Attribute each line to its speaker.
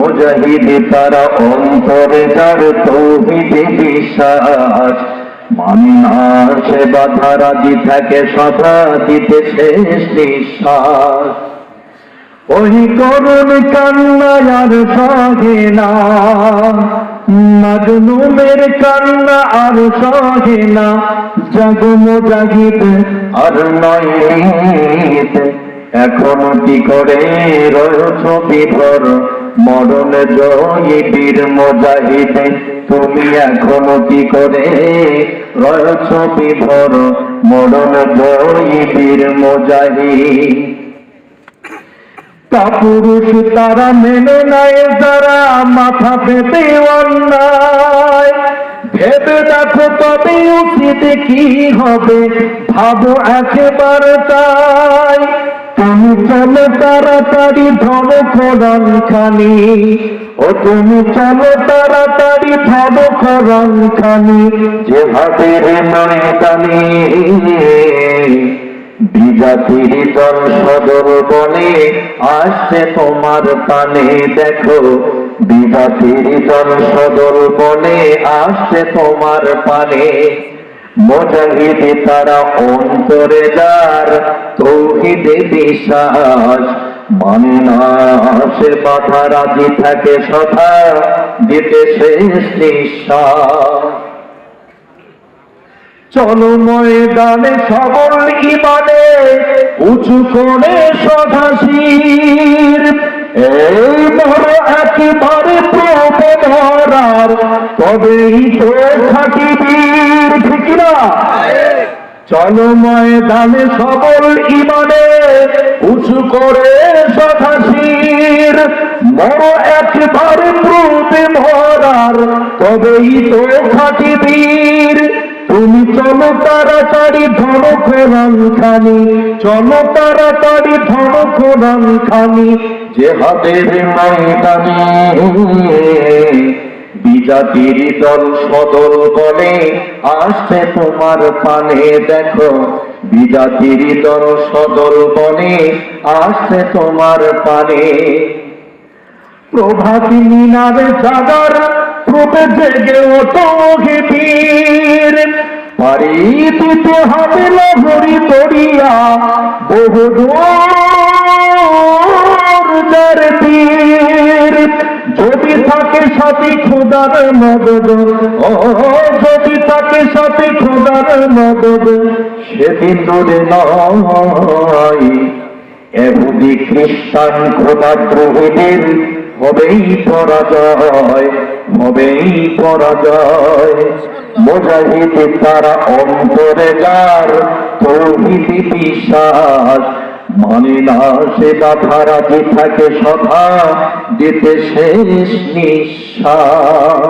Speaker 1: মুজাহিদ তারা অন্তরে যার তৌহিদে বিশ্বাস, মানে না সে বাধা রাজি থাকে সদা দিতে শেষ নিঃশ্বাস। ওই করুণ কান্না আর সহে না, মাজলুমের কান্না আর সহে না, জাগো মুজাহিদ আর নয় ঈদ। এখন কি করে রয়েছ বিভোর, মরণ জয়ী বীর মুজাহিদ। তুমি এখনো কি করে রয়েছ বিভোর, মরণ জয়ী বীর মুজাহিদ। কাপুরুষ তারা মেনে নাই যারা মাথা পেতে অন্যায়, ভেবে দেখো তবে উচিত কি হবে, ভাবো একেবারে তাই। তুমি চলো তাড়াতাড়ি ধরো কোরআন খানি, ও তুমি চলো তাড়াতাড়ি ধরো কোরআন খানি, জিহাদের ময়দানে বিজাতির দল সদর বলে আসছে তোমার পানে। দেখো বিজাতির দল সদর বলে আসছে তোমার পানে। মুজাহিদ তারা অন্তরে যার তৌহিদে বিশ্বাস, মানে না সে বাধা রাজি থাকে সদা দিতে শেষ নিঃশ্বাস। চলো ময়দানে সবল ইমানে উঁচু করে সদা শির, এই বড় একেবারে প্রবে ধরার তবেই তো খাঁটি বীর। ঠিক না? চলো ময়দানে সবল ইমানে উঁচু করে সদা শির, বড় একেবারে প্রবে ধরার তবেই তো খাঁটি বীর। তুমি চলো তাড়াতাড়ি ধরো কোরআন খানি, চলো তাড়াতাড়ি ধরো কোরআন খানি, জিহাদের ময়দানে বিজাতির দল সদল বলে আসছে তোমার পানে। দেখো বিজাতির দল সদল বলে আসছে তোমার পানে। প্রভাতী মিনারে জাগার প্রবে জেগে ওঠো হে বীর, পারি দিতে হবে লহরি দরিয়া বহুদূর তীর। যদি থাকে সাথী খোদার মদদ, ও যদি থাকে সাথী খোদার মদদ, সেদিন দূরে নয়। ইহুদি খ্রিস্টান খোদাদ্রোহীদের হবেই পরাজয়, হবেই পরাজয়। মুজাহিদ তারা অন্তরে যার তৌহিদে বিশ্বাস, মানে না সে বাধা রাজি থাকে সদা দিতে শেষ নিঃশ্বাস।